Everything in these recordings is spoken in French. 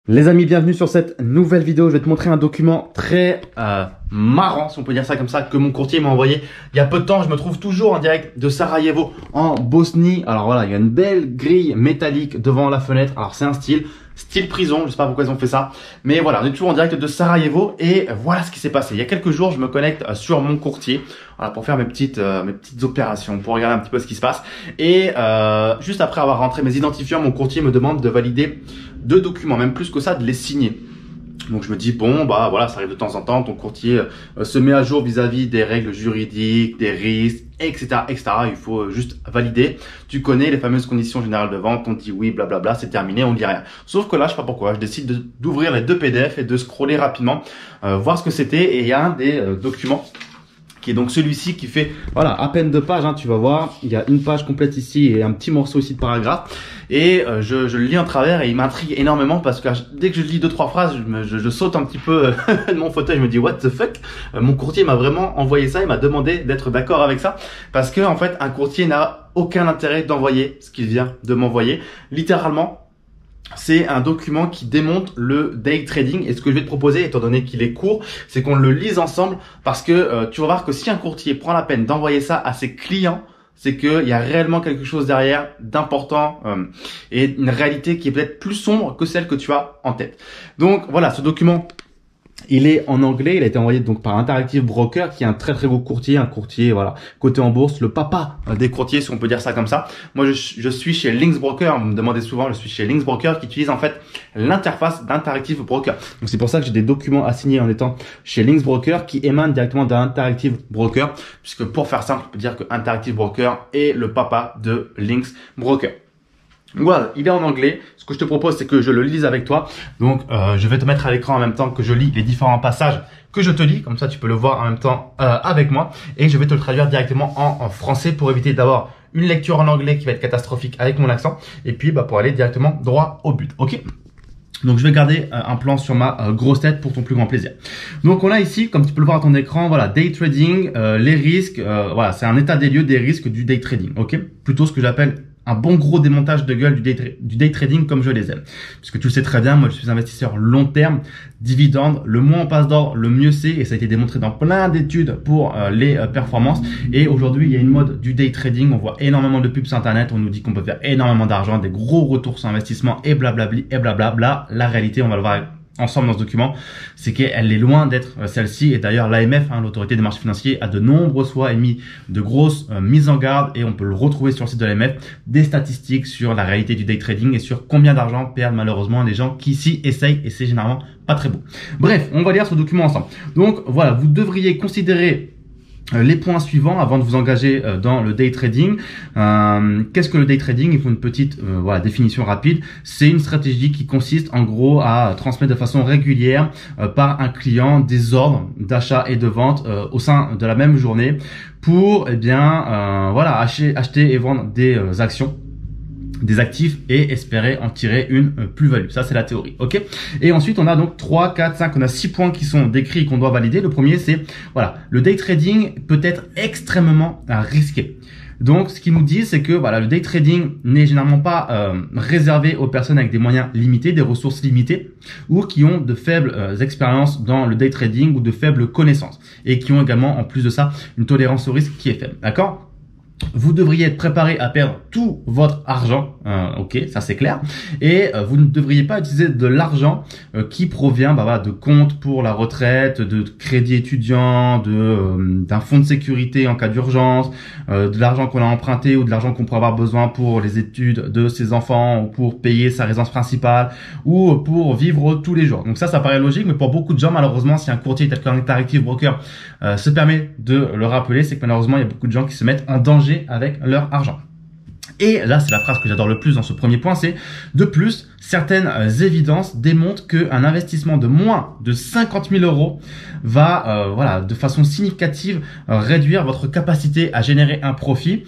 Les amis, bienvenue sur cette nouvelle vidéo. Je vais te montrer un document très marrant, si on peut dire ça comme ça, que mon courtier m'a envoyé il y a peu de temps. Je me trouve toujours en direct de Sarajevo en Bosnie. Alors voilà, il y a une belle grille métallique devant la fenêtre. Alors c'est un style prison, je sais pas pourquoi ils ont fait ça, mais voilà, on est toujours en direct de Sarajevo et voilà ce qui s'est passé. Il y a quelques jours, je me connecte sur mon courtier, voilà, pour faire mes petites opérations, pour regarder un petit peu ce qui se passe. Et juste après avoir rentré mes identifiants, mon courtier me demande de valider 2 documents, même plus que ça, de les signer. Donc je me dis bon bah voilà, ça arrive de temps en temps, ton courtier se met à jour vis-à-vis des règles juridiques, des risques, etc., etc. Il faut juste valider. Tu connais les fameuses conditions générales de vente, on dit oui, blablabla, c'est terminé, on dit rien. Sauf que là, je sais pas pourquoi, je décide d'ouvrir les 2 PDF et de scroller rapidement, voir ce que c'était. Et il y a un des documents qui est donc celui-ci qui fait voilà à peine 2 pages, hein, tu vas voir, il y a une page complète ici et un petit morceau ici de paragraphe. Et je le lis en travers et il m'intrigue énormément parce que dès que je lis 2-3 phrases, je saute un petit peu de mon fauteuil, je me dis what the fuck. Mon courtier m'a vraiment envoyé ça, il m'a demandé d'être d'accord avec ça parce que en fait un courtier n'a aucun intérêt d'envoyer ce qu'il vient de m'envoyer. Littéralement, c'est un document qui démonte le day trading et ce que je vais te proposer, étant donné qu'il est court, c'est qu'on le lise ensemble parce que tu vas voir que si un courtier prend la peine d'envoyer ça à ses clients, c'est qu'il y a réellement quelque chose derrière d'important et une réalité qui est peut-être plus sombre que celle que tu as en tête. Donc voilà, ce document, il est en anglais, il a été envoyé donc par Interactive Broker, qui est un très beau courtier, un courtier voilà coté en bourse, le papa des courtiers si on peut dire ça comme ça. Moi je suis chez Lynx Broker, vous me demandez souvent, je suis chez Lynx Broker qui utilise en fait l'interface d'Interactive Broker. Donc c'est pour ça que j'ai des documents à signer en étant chez Lynx Broker qui émanent directement d'Interactive Broker, puisque pour faire simple, on peut dire que Interactive Broker est le papa de Lynx Broker. Voilà, il est en anglais. Ce que je te propose, c'est que je le lise avec toi. Donc, je vais te mettre à l'écran en même temps que je lis les différents passages que je te lis. Comme ça, tu peux le voir en même temps avec moi. Et je vais te le traduire directement en français pour éviter d'avoir une lecture en anglais qui va être catastrophique avec mon accent. Et puis, pour aller directement droit au but. Ok ? Donc, je vais garder un plan sur ma grosse tête pour ton plus grand plaisir. Donc, on a ici, comme tu peux le voir à ton écran, voilà, day trading, les risques. Voilà, c'est un état des lieux des risques du day trading. Ok ? Plutôt ce que j'appelle un bon gros démontage de gueule du day trading comme je les aime. Puisque tu le sais très bien, moi je suis investisseur long terme, dividende, le moins on passe d'or, le mieux c'est, et ça a été démontré dans plein d'études pour les performances. Et aujourd'hui, il y a une mode du day trading, on voit énormément de pubs sur internet, on nous dit qu'on peut faire énormément d'argent, des gros retours sur investissement et blablabli et blablabla. La réalité, on va le voir ensemble dans ce document, c'est qu'elle est loin d'être celle-ci. Et d'ailleurs, l'AMF, l'autorité des marchés financiers, a de nombreuses fois émis de grosses mises en garde, et on peut le retrouver sur le site de l'AMF, des statistiques sur la réalité du day trading et sur combien d'argent perdent malheureusement les gens qui s'y essayent, et c'est généralement pas très beau. Bref, on va lire ce document ensemble. Donc voilà, vous devriez considérer les points suivants avant de vous engager dans le day trading. Qu'est-ce que le day trading? Il faut une petite voilà, définition rapide. C'est une stratégie qui consiste en gros à transmettre de façon régulière par un client des ordres d'achat et de vente au sein de la même journée pour voilà, acheter et vendre des actions, des actifs, et espérer en tirer une plus-value. Ça, c'est la théorie. Ok. Et ensuite, on a donc 3, 4, 5, on a 6 points qui sont décrits et qu'on doit valider. Le premier, c'est, voilà, le day trading peut être extrêmement risqué. Donc, ce qu'ils nous disent, c'est que voilà, le day trading n'est généralement pas réservé aux personnes avec des moyens limités, des ressources limitées, ou qui ont de faibles expériences dans le day trading ou de faibles connaissances, et qui ont également, en plus de ça, une tolérance au risque qui est faible. D'accord? Vous devriez être préparé à perdre tout votre argent, ok, ça c'est clair, et vous ne devriez pas utiliser de l'argent qui provient de comptes pour la retraite, de crédit étudiant, d'un fonds de sécurité en cas d'urgence, de l'argent qu'on a emprunté ou de l'argent qu'on pourrait avoir besoin pour les études de ses enfants ou pour payer sa résidence principale ou pour vivre tous les jours. Donc ça paraît logique, mais pour beaucoup de gens, malheureusement, si un courtier tel qu'Interactive Broker se permet de le rappeler, c'est que malheureusement, il y a beaucoup de gens qui se mettent en danger avec leur argent. Et là, c'est la phrase que j'adore le plus dans ce premier point, c'est de plus, certaines évidences démontrent qu'un investissement de moins de 50 000 euros va, voilà, de façon significative réduire votre capacité à générer un profit.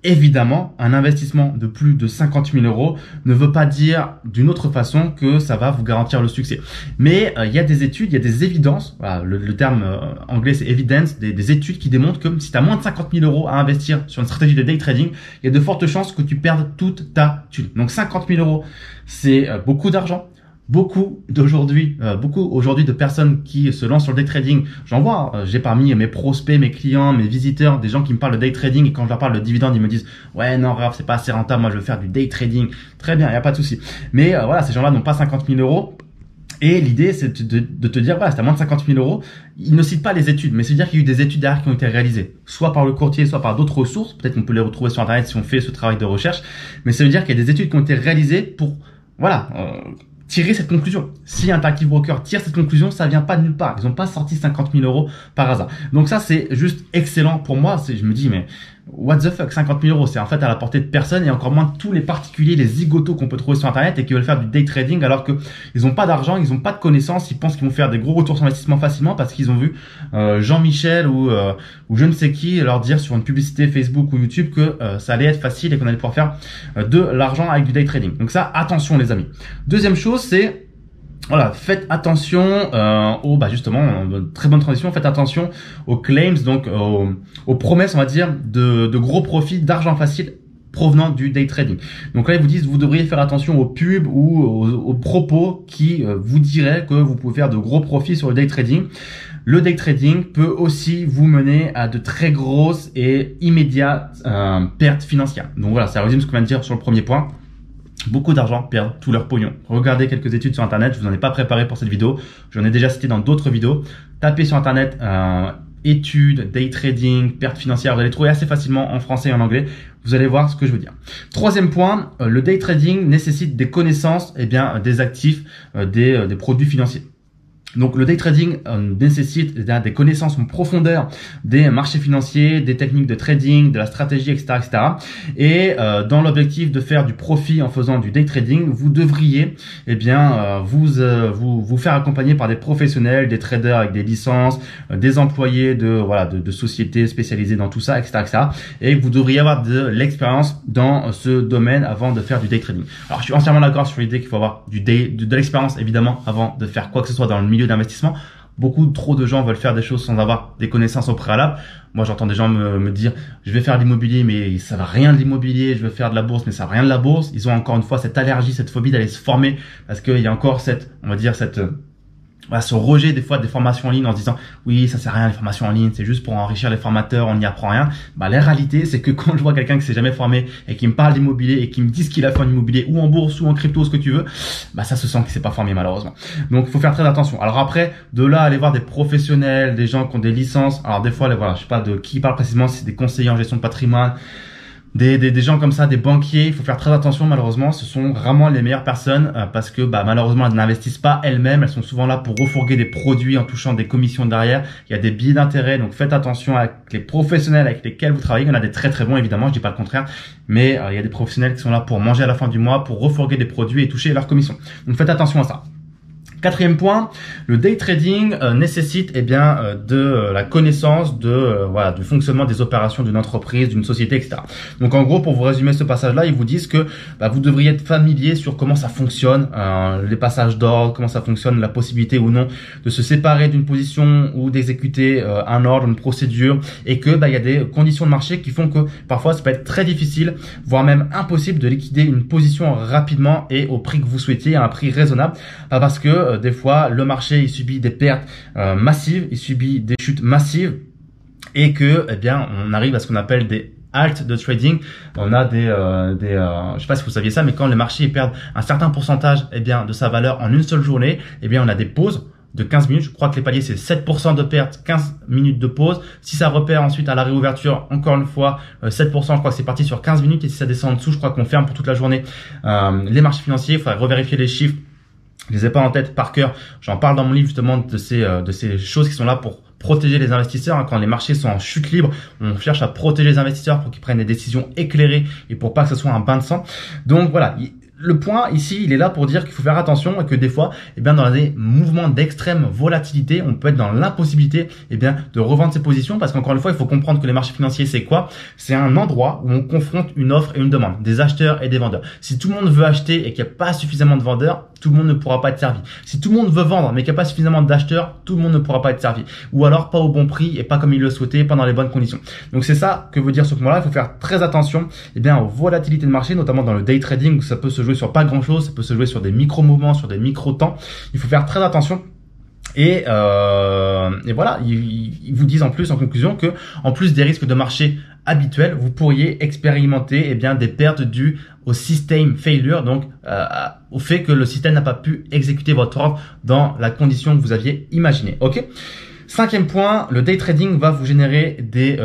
Évidemment, un investissement de plus de 50 000 euros ne veut pas dire d'une autre façon que ça va vous garantir le succès. Mais il y a des études, il y a des évidences, voilà, le terme anglais c'est evidence, des études qui démontrent que si tu as moins de 50 000 euros à investir sur une stratégie de day trading, il y a de fortes chances que tu perdes toute ta thune. Donc 50 000 euros, c'est beaucoup d'argent. beaucoup aujourd'hui de personnes qui se lancent sur le day trading, j'en vois, j'ai parmi mes prospects, mes clients, mes visiteurs, des gens qui me parlent de day trading et quand je leur parle de dividendes, ils me disent ouais non Raph, c'est pas assez rentable, moi je veux faire du day trading. Très bien, il n'y a pas de souci. Mais voilà, ces gens-là n'ont pas 50 000 euros. Et l'idée, c'est de te dire, voilà, c'est à moins de 50 000 euros. Ils ne citent pas les études, mais c'est-à-dire qu'il y a eu des études derrière qui ont été réalisées, soit par le courtier, soit par d'autres ressources. Peut-être qu'on peut les retrouver sur Internet si on fait ce travail de recherche. Mais ça veut dire qu'il y a des études qui ont été réalisées pour, voilà, tirer cette conclusion. Si Interactive Broker tire cette conclusion, ça vient pas de nulle part. Ils n'ont pas sorti 50 000 euros par hasard. Donc ça, c'est juste excellent pour moi. Je me dis, mais what the fuck, 50 000 euros, c'est en fait à la portée de personne et encore moins de tous les particuliers, les zigotos qu'on peut trouver sur Internet et qui veulent faire du day trading alors que ils n'ont pas d'argent, ils n'ont pas de connaissances, ils pensent qu'ils vont faire des gros retours sur investissement facilement parce qu'ils ont vu Jean-Michel ou je ne sais qui leur dire sur une publicité Facebook ou YouTube que ça allait être facile et qu'on allait pouvoir faire de l'argent avec du day trading. Donc ça, attention les amis. Deuxième chose, c'est voilà, faites attention justement, très bonne transition, faites attention aux claims, donc aux promesses, on va dire, de gros profits, d'argent facile provenant du day trading. Donc là, ils vous disent, vous devriez faire attention aux pubs ou aux propos qui vous diraient que vous pouvez faire de gros profits sur le day trading. Le day trading peut aussi vous mener à de très grosses et immédiates pertes financières. Donc voilà, ça résume ce qu'on vient de dire sur le premier point. Beaucoup d'argent perdent tout leur pognon. Regardez quelques études sur Internet, je vous en ai pas préparé pour cette vidéo, j'en ai déjà cité dans d'autres vidéos. Tapez sur Internet études, day trading, pertes financières, vous allez trouver assez facilement en français et en anglais. Vous allez voir ce que je veux dire. Troisième point, le day trading nécessite des connaissances, des actifs, des produits financiers. Donc le day trading nécessite des connaissances en profondeur des marchés financiers, des techniques de trading, de la stratégie, etc., etc. Et dans l'objectif de faire du profit en faisant du day trading, vous devriez vous faire accompagner par des professionnels, des traders avec des licences, des employés de sociétés spécialisées dans tout ça, etc., etc. Et vous devriez avoir de l'expérience dans ce domaine avant de faire du day trading. Alors je suis entièrement d'accord sur l'idée qu'il faut avoir de l'expérience évidemment avant de faire quoi que ce soit dans le milieu d'investissement. Trop de gens veulent faire des choses sans avoir des connaissances au préalable. Moi, j'entends des gens me dire, je vais faire de l'immobilier, mais ça va rien de l'immobilier. Je veux faire de la bourse, mais ça va rien de la bourse. Ils ont encore une fois cette allergie, cette phobie d'aller se former parce qu'il y a encore ce rejet des fois des formations en ligne en se disant oui ça sert à rien les formations en ligne, c'est juste pour enrichir les formateurs, on n'y apprend rien. La réalité c'est que quand je vois quelqu'un qui s'est jamais formé et qui me parle d'immobilier et qui me dit ce qu'il a fait en immobilier ou en bourse ou en crypto, ce que tu veux, ça se sent qu'il s'est pas formé malheureusement. Donc il faut faire très attention. Alors après, de là aller voir des professionnels, des gens qui ont des licences, alors des fois je sais pas de qui parle précisément, si c'est des conseillers en gestion de patrimoine, des gens comme ça, des banquiers, il faut faire très attention malheureusement, ce sont vraiment les meilleures personnes parce que malheureusement elles n'investissent pas elles-mêmes, elles sont souvent là pour refourguer des produits en touchant des commissions derrière, il y a des billets d'intérêt, donc faites attention avec les professionnels avec lesquels vous travaillez, il y en a des très très bons évidemment, je dis pas le contraire, mais il y a des professionnels qui sont là pour manger à la fin du mois, pour refourguer des produits et toucher leurs commissions, donc faites attention à ça. Quatrième point, le day trading nécessite de la connaissance du fonctionnement des opérations d'une entreprise, d'une société, etc. Donc en gros, pour vous résumer ce passage-là, ils vous disent que vous devriez être familier sur comment ça fonctionne, les passages d'ordre, comment ça fonctionne, la possibilité ou non de se séparer d'une position ou d'exécuter un ordre, une procédure, et que il y a des conditions de marché qui font que parfois ça peut être très difficile, voire même impossible de liquider une position rapidement et au prix que vous souhaitiez, à un prix raisonnable, parce que des fois le marché il subit des pertes massives, il subit des chutes massives et que on arrive à ce qu'on appelle des halts de trading. On a je sais pas si vous saviez ça, mais quand le marché perd un certain pourcentage de sa valeur en une seule journée, on a des pauses de 15 minutes. Je crois que les paliers c'est 7% de perte, 15 minutes de pause. Si ça repère ensuite à la réouverture, encore une fois 7%, je crois que c'est parti sur 15 minutes, et si ça descend en dessous, je crois qu'on ferme pour toute la journée les marchés financiers. Il faudrait revérifier les chiffres. Je les ai pas en tête par cœur. J'en parle dans mon livre justement de ces choses qui sont là pour protéger les investisseurs. Quand les marchés sont en chute libre, on cherche à protéger les investisseurs pour qu'ils prennent des décisions éclairées et pour pas que ce soit un bain de sang. Donc voilà. Le point ici, il est là pour dire qu'il faut faire attention et que des fois, dans des mouvements d'extrême volatilité, on peut être dans l'impossibilité, de revendre ses positions, parce qu'encore une fois, il faut comprendre que les marchés financiers, c'est quoi? C'est un endroit où on confronte une offre et une demande, des acheteurs et des vendeurs. Si tout le monde veut acheter et qu'il n'y a pas suffisamment de vendeurs, tout le monde ne pourra pas être servi. Si tout le monde veut vendre, mais qu'il n'y a pas suffisamment d'acheteurs, tout le monde ne pourra pas être servi. Ou alors pas au bon prix et pas comme il le souhaitait, pas dans les bonnes conditions. Donc c'est ça que veut dire ce moment-là. Il faut faire très attention aux volatilités de marché, notamment dans le day trading où ça peut se jouer sur pas grand-chose, ça peut se jouer sur des micro-mouvements, sur des micro-temps. Il faut faire très attention. Et voilà, ils vous disent en plus, en conclusion, que en plus des risques de marché habituels, vous pourriez expérimenter des pertes dues au system failure, donc au fait que le système n'a pas pu exécuter votre ordre dans la condition que vous aviez imaginée. Ok. 5e point, le day trading va vous générer des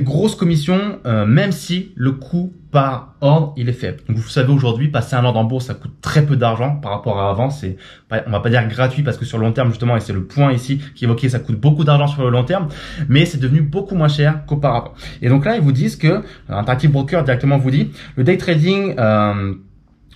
grosses commissions, même si le coût par ordre il est faible. Donc vous savez aujourd'hui, passer un ordre en bourse, ça coûte très peu d'argent par rapport à avant. On va pas dire gratuit parce que sur le long terme justement, et c'est le point ici qui est évoqué, ça coûte beaucoup d'argent sur le long terme, mais c'est devenu beaucoup moins cher qu'auparavant. Et donc là, ils vous disent que Interactive Broker directement vous dit, le day trading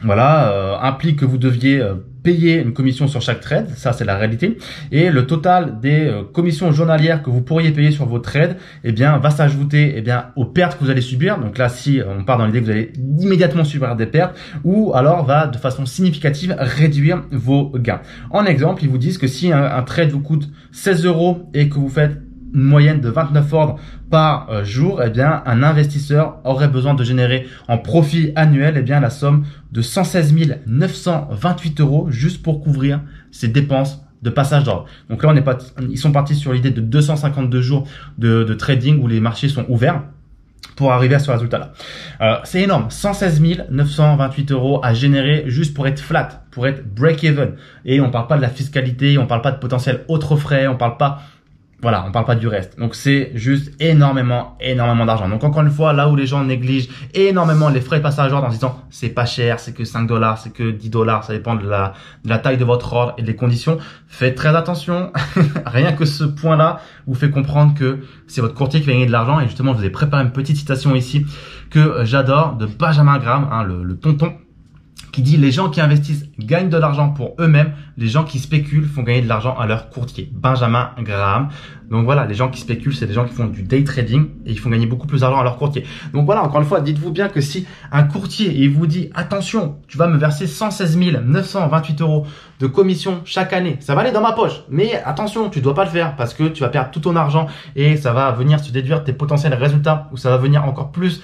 implique que vous deviez payer une commission sur chaque trade, ça c'est la réalité, et le total des commissions journalières que vous pourriez payer sur vos trades, va s'ajouter aux pertes que vous allez subir. Donc là, si on part dans l'idée que vous allez immédiatement subir des pertes, ou alors va de façon significative réduire vos gains. En exemple, ils vous disent que si un trade vous coûte 16 € et que vous faites une moyenne de 29 ordres par jour, un investisseur aurait besoin de générer en profit annuel la somme de 116 928 € juste pour couvrir ses dépenses de passage d'ordre. Donc là, ils sont partis sur l'idée de 252 jours de trading où les marchés sont ouverts pour arriver à ce résultat-là. C'est énorme, 116 928 € à générer juste pour être flat, pour être break-even. Et on parle pas de la fiscalité, on parle pas de potentiel autres frais, on parle pas du reste. Donc c'est juste énormément d'argent. Donc encore une fois, là où les gens négligent énormément les frais de passage d'ordre en se disant c'est pas cher, c'est que 5 $, c'est que 10 $, ça dépend de la taille de votre ordre et des conditions. Faites très attention. Rien que ce point-là vous fait comprendre que c'est votre courtier qui va gagner de l'argent. Et justement, je vous ai préparé une petite citation ici que j'adore de Benjamin Graham, le tonton, qui dit: les gens qui investissent gagnent de l'argent pour eux-mêmes, les gens qui spéculent font gagner de l'argent à leur courtier. Benjamin Graham. Donc voilà, les gens qui spéculent, c'est des gens qui font du day trading et ils font gagner beaucoup plus d'argent à leur courtier. Donc voilà, encore une fois, dites-vous bien que si un courtier il vous dit attention, tu vas me verser 116 928 € de commission chaque année, ça va aller dans ma poche, mais attention, tu dois pas le faire parce que tu vas perdre tout ton argent et ça va venir se déduire tes potentiels résultats ou ça va venir encore plus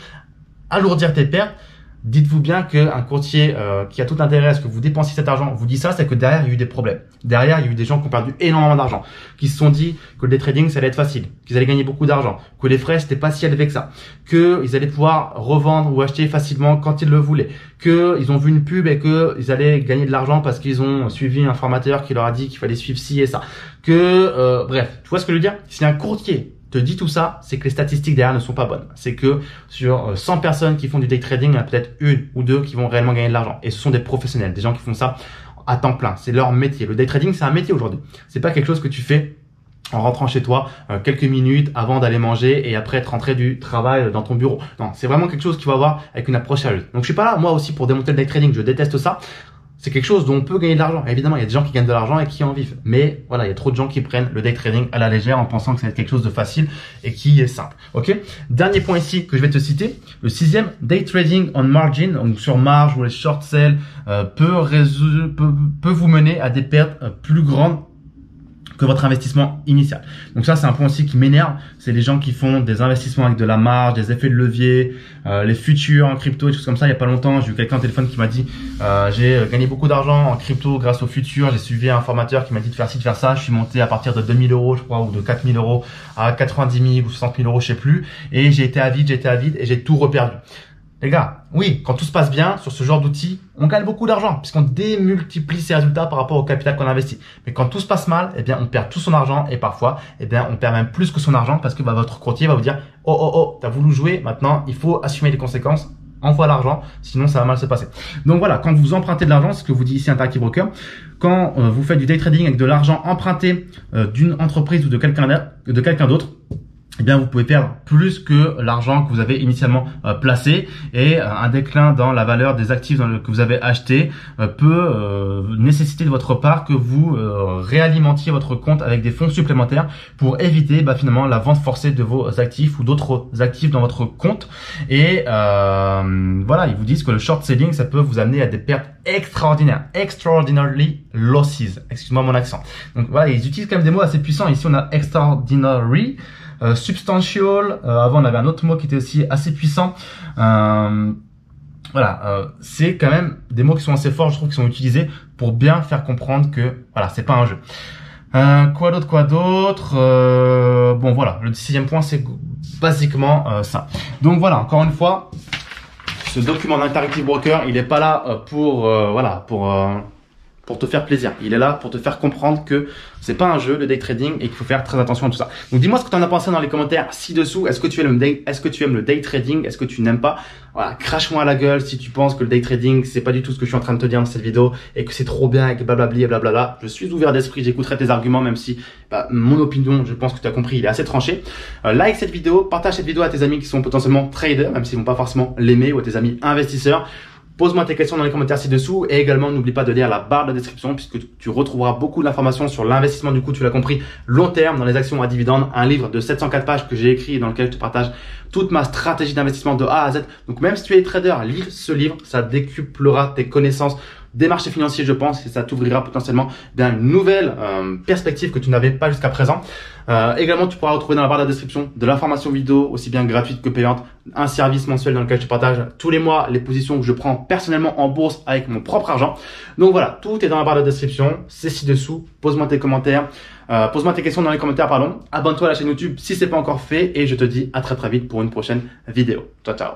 alourdir tes pertes. Dites-vous bien qu'un courtier qui a tout intérêt à ce que vous dépensiez cet argent vous dit ça, c'est que derrière il y a eu des problèmes. Derrière il y a eu des gens qui ont perdu énormément d'argent, qui se sont dit que le day trading ça allait être facile, qu'ils allaient gagner beaucoup d'argent, que les frais c'était pas si élevé que ça, qu'ils allaient pouvoir revendre ou acheter facilement quand ils le voulaient, qu'ils ont vu une pub et qu'ils allaient gagner de l'argent parce qu'ils ont suivi un formateur qui leur a dit qu'il fallait suivre ci et ça. Bref, tu vois ce que je veux dire? Si un courtier te dit tout ça, c'est que les statistiques derrière ne sont pas bonnes. C'est que sur 100 personnes qui font du day trading, il y en a peut-être une ou deux qui vont réellement gagner de l'argent. Et ce sont des professionnels, des gens qui font ça à temps plein. C'est leur métier. Le day trading, c'est un métier aujourd'hui. C'est pas quelque chose que tu fais en rentrant chez toi quelques minutes avant d'aller manger et après être rentré du travail dans ton bureau. Non, c'est vraiment quelque chose qu'il faut avoir avec une approche sérieuse. Donc je suis pas là, moi aussi, pour démonter le day trading. Je déteste ça. C'est quelque chose dont on peut gagner de l'argent. Évidemment, il y a des gens qui gagnent de l'argent et qui en vivent. Mais voilà, il y a trop de gens qui prennent le day trading à la légère en pensant que ça va être quelque chose de facile et qui est simple. Ok. Dernier point ici que je vais te citer, le 6e, day trading on margin, donc sur marge ou les short sell, peut vous mener à des pertes plus grandes que votre investissement initial. Donc ça, c'est un point aussi qui m'énerve. C'est les gens qui font des investissements avec de la marge, des effets de levier, les futurs en crypto et choses comme ça. Il y a pas longtemps, j'ai eu quelqu'un au téléphone qui m'a dit j'ai gagné beaucoup d'argent en crypto grâce aux futurs. J'ai suivi un formateur qui m'a dit de faire ci, de faire ça. Je suis monté à partir de 2000 €, je crois, ou de 4000 € à 90 000 ou 60 000 €, je sais plus. Et j'ai été avide et j'ai tout reperdu. Les gars, oui, quand tout se passe bien sur ce genre d'outils, on gagne beaucoup d'argent puisqu'on démultiplie ses résultats par rapport au capital qu'on investit. Mais quand tout se passe mal, on perd tout son argent et parfois, on perd même plus que son argent parce que votre courtier va vous dire « Oh, t'as voulu jouer, maintenant il faut assumer les conséquences, envoie l'argent, sinon ça va mal se passer. » Donc voilà, quand vous empruntez de l'argent, c'est ce que vous dit ici Interactive Broker, quand vous faites du day trading avec de l'argent emprunté d'une entreprise ou de quelqu'un d'autre, eh bien vous pouvez perdre plus que l'argent que vous avez initialement placé, et un déclin dans la valeur des actifs que vous avez achetés peut nécessiter de votre part que vous réalimentiez votre compte avec des fonds supplémentaires pour éviter finalement la vente forcée de vos actifs ou d'autres actifs dans votre compte. Et voilà, ils vous disent que le short selling, ça peut vous amener à des pertes extraordinaires, extraordinarily losses, excuse-moi mon accent. Donc voilà, ils utilisent quand même des mots assez puissants. Ici on a extraordinary, substantial, avant on avait un autre mot qui était aussi assez puissant. Voilà, c'est quand même des mots qui sont assez forts, je trouve, qui sont utilisés pour bien faire comprendre que voilà, c'est pas un jeu. Quoi d'autre, bon voilà, le 6e point c'est basiquement ça. Donc voilà, encore une fois, ce document d'Interactive Broker, il est pas là pour voilà, pour te faire plaisir. Il est là pour te faire comprendre que c'est pas un jeu, le day trading, et qu'il faut faire très attention à tout ça. Donc dis-moi ce que tu en as pensé dans les commentaires ci-dessous. Est-ce que tu aimes le day trading? Est-ce que tu n'aimes pas? Voilà, crache-moi à la gueule si tu penses que le day trading, c'est pas du tout ce que je suis en train de te dire dans cette vidéo et que c'est trop bien et que blablabli et blablabla. Je suis ouvert d'esprit, j'écouterai tes arguments, même si mon opinion, je pense que tu as compris, il est assez tranché. Like cette vidéo, partage cette vidéo à tes amis qui sont potentiellement traders, même s'ils vont pas forcément l'aimer, ou à tes amis investisseurs. Pose-moi tes questions dans les commentaires ci-dessous, et également n'oublie pas de lire la barre de description puisque tu retrouveras beaucoup d'informations sur l'investissement, du coup tu l'as compris, long terme dans les actions à dividendes, un livre de 704 pages que j'ai écrit et dans lequel je te partage toute ma stratégie d'investissement de A à Z. Donc même si tu es trader, lis ce livre, ça décuplera tes connaissances des marchés financiers, je pense, et ça t'ouvrira potentiellement une nouvelle perspective que tu n'avais pas jusqu'à présent. Également, tu pourras retrouver dans la barre de la description de l'information vidéo, aussi bien gratuite que payante, un service mensuel dans lequel je partage tous les mois les positions que je prends personnellement en bourse avec mon propre argent. Donc voilà, tout est dans la barre de description, c'est ci-dessous. Pose-moi tes commentaires, pose-moi tes questions dans les commentaires, pardon. Abonne-toi à la chaîne YouTube si c'est pas encore fait, et je te dis à très vite pour une prochaine vidéo. Ciao, ciao.